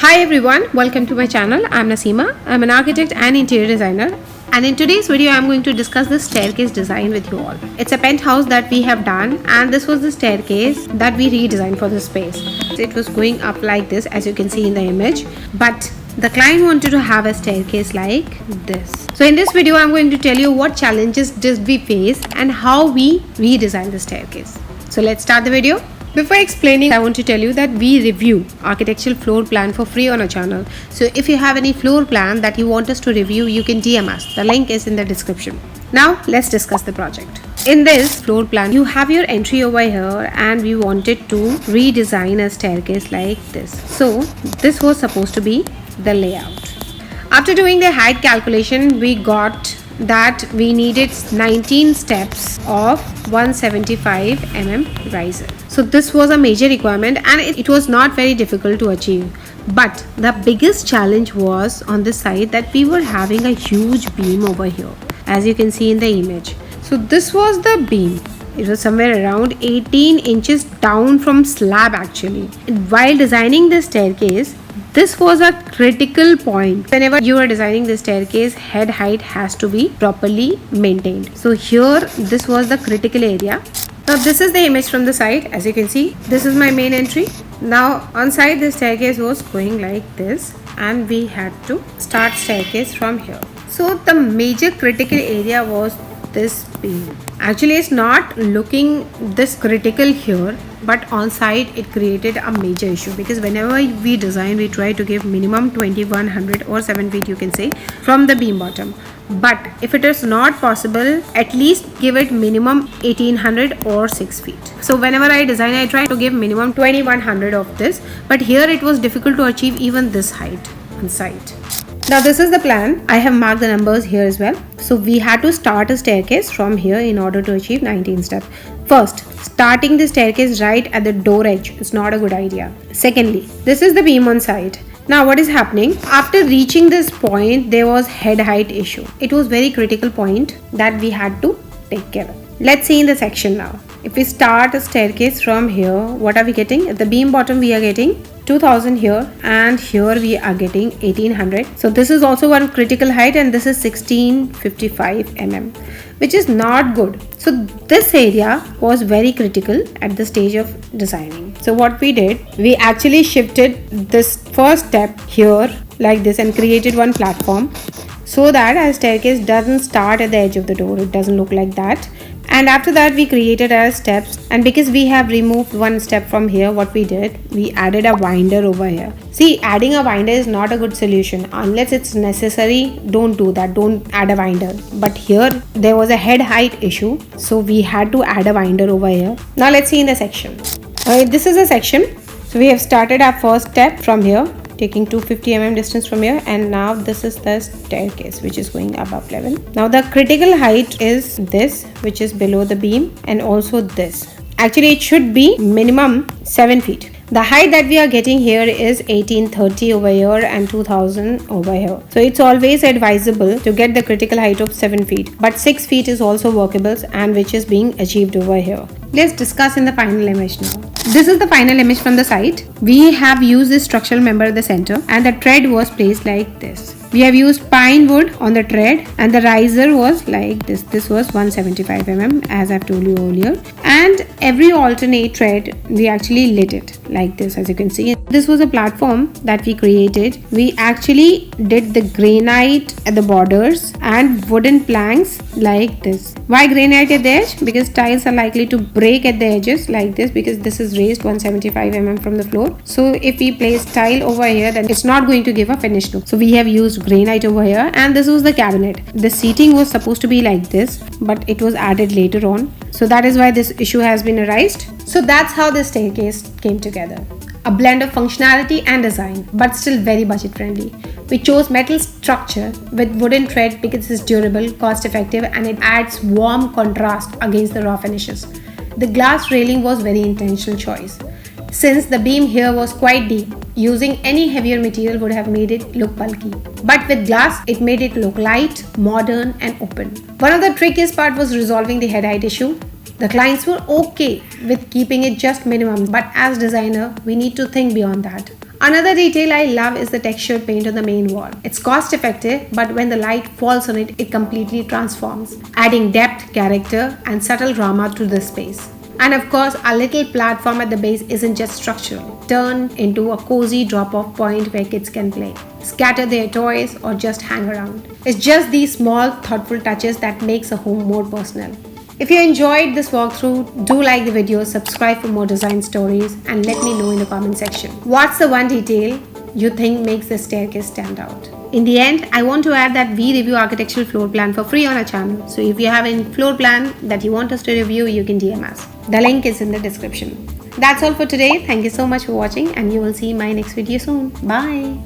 Hi everyone, welcome to my channel. I'm Naseema. I'm an architect and interior designer. And in today's video, I'm going to discuss the staircase design with you all. It's a penthouse that we have done, and this was the staircase that we redesigned for the space. It was going up like this, as you can see in the image, but the client wanted to have a staircase like this. So in this video, I'm going to tell you what challenges did we face and how we redesigned the staircase. So let's start the video. Before explaining, I want to tell you that we review architectural floor plan for free on our channel. So if you have any floor plan that you want us to review, you can DM us. The link is in the description. Now let's discuss the project. In this floor plan, you have your entry over here, and we wanted to redesign a staircase like this. So this was supposed to be the layout. After doing the height calculation, we got that we needed 19 steps of 175 mm riser. So this was a major requirement, and it was not very difficult to achieve. But the biggest challenge was on this side, that we were having a huge beam over here, as you can see in the image. So this was the beam. It was somewhere around 18 inches down from slab actually. While designing the staircase, this was a critical point. Whenever you are designing the staircase, head height has to be properly maintained. So here, this was the critical area. Now this is the image from the side. As you can see, this is my main entry. Now on side, the staircase was going like this, and we had to start staircase from here. So the major critical area was this beam. Actually, it's not looking this critical here, but on side it created a major issue, because whenever we design, we try to give minimum 2100 or 7 feet, you can say, from the beam bottom. But if it is not possible, at least give it minimum 1800 or 6 feet. So whenever I design, I try to give minimum 2100 of this, but here it was difficult to achieve even this height on site. Now this is the plan. I have marked the numbers here as well. So we had to start a staircase from here in order to achieve 19 steps. First, starting the staircase right at the door edge is not a good idea. Secondly, this is the beam on side. Now what is happening? After reaching this point, there was head height issue. It was very critical point that we had to take care of. Let's see in the section now. If we start a staircase from here, what are we getting? At the beam bottom, we are getting 2000 here, and here we are getting 1800. So this is also one critical height, and this is 1655 mm, which is not good. So this area was very critical at the stage of designing. So what we did, we actually shifted this first step here like this and created one platform, so that our staircase doesn't start at the edge of the door. It doesn't look like that. And after that, we created our steps, and because we have removed one step from here, what we did, we added a winder over here. See, adding a winder is not a good solution. Unless it's necessary, don't do that. Don't add a winder. But here, there was a head height issue, so we had to add a winder over here. Now let's see in the section. This is a section. So we have started our first step from here, taking 250 mm distance from here, and now this is the staircase which is going above level. Now the critical height is this, which is below the beam, and also this. Actually, it should be minimum 7 feet. The height that we are getting here is 1830 over here and 2000 over here. So it's always advisable to get the critical height of 7 feet. But 6 feet is also workable, and which is being achieved over here. Let's discuss in the final image now. This is the final image from the side. We have used this structural member at the center, and the tread was placed like this. We have used pine wood on the tread, and the riser was like this. This was 175 mm, as I've told you earlier. And every alternate tread, we actually lit it like this, as you can see. This was a platform that we created. We actually did the granite at the borders and wooden planks like this. Why granite at the edge? Because tiles are likely to break at the edges like this, because this is raised 175 mm from the floor. So if we place tile over here, then it's not going to give a finished look. So we have used granite over here, and this was the cabinet. The seating was supposed to be like this, but it was added later on. So that is why this issue has been arised. So that's how the staircase came together. A blend of functionality and design, but still very budget friendly. We chose metal structure with wooden tread because it's durable, cost effective, and it adds warm contrast against the raw finishes. The glass railing was very intentional choice, since the beam here was quite deep. Using any heavier material would have made it look bulky. But with glass, it made it look light, modern, and open. One of the trickiest part was resolving the head height issue. The clients were okay with keeping it just minimum, but as designer, we need to think beyond that. Another detail I love is the textured paint on the main wall. It's cost effective, but when the light falls on it, it completely transforms, adding depth, character, and subtle drama to the space. And of course, our little platform at the base isn't just structural, turned into a cozy drop-off point where kids can play, scatter their toys, or just hang around. It's just these small, thoughtful touches that makes a home more personal. If you enjoyed this walkthrough, do like the video, subscribe for more design stories, and let me know in the comment section. What's the one detail you think makes the staircase stand out? In the end, I want to add that we review architectural floor plan for free on our channel. So if you have any floor plan that you want us to review, you can DM us. The link is in the description. That's all for today. Thank you so much for watching, and you will see my next video soon. Bye.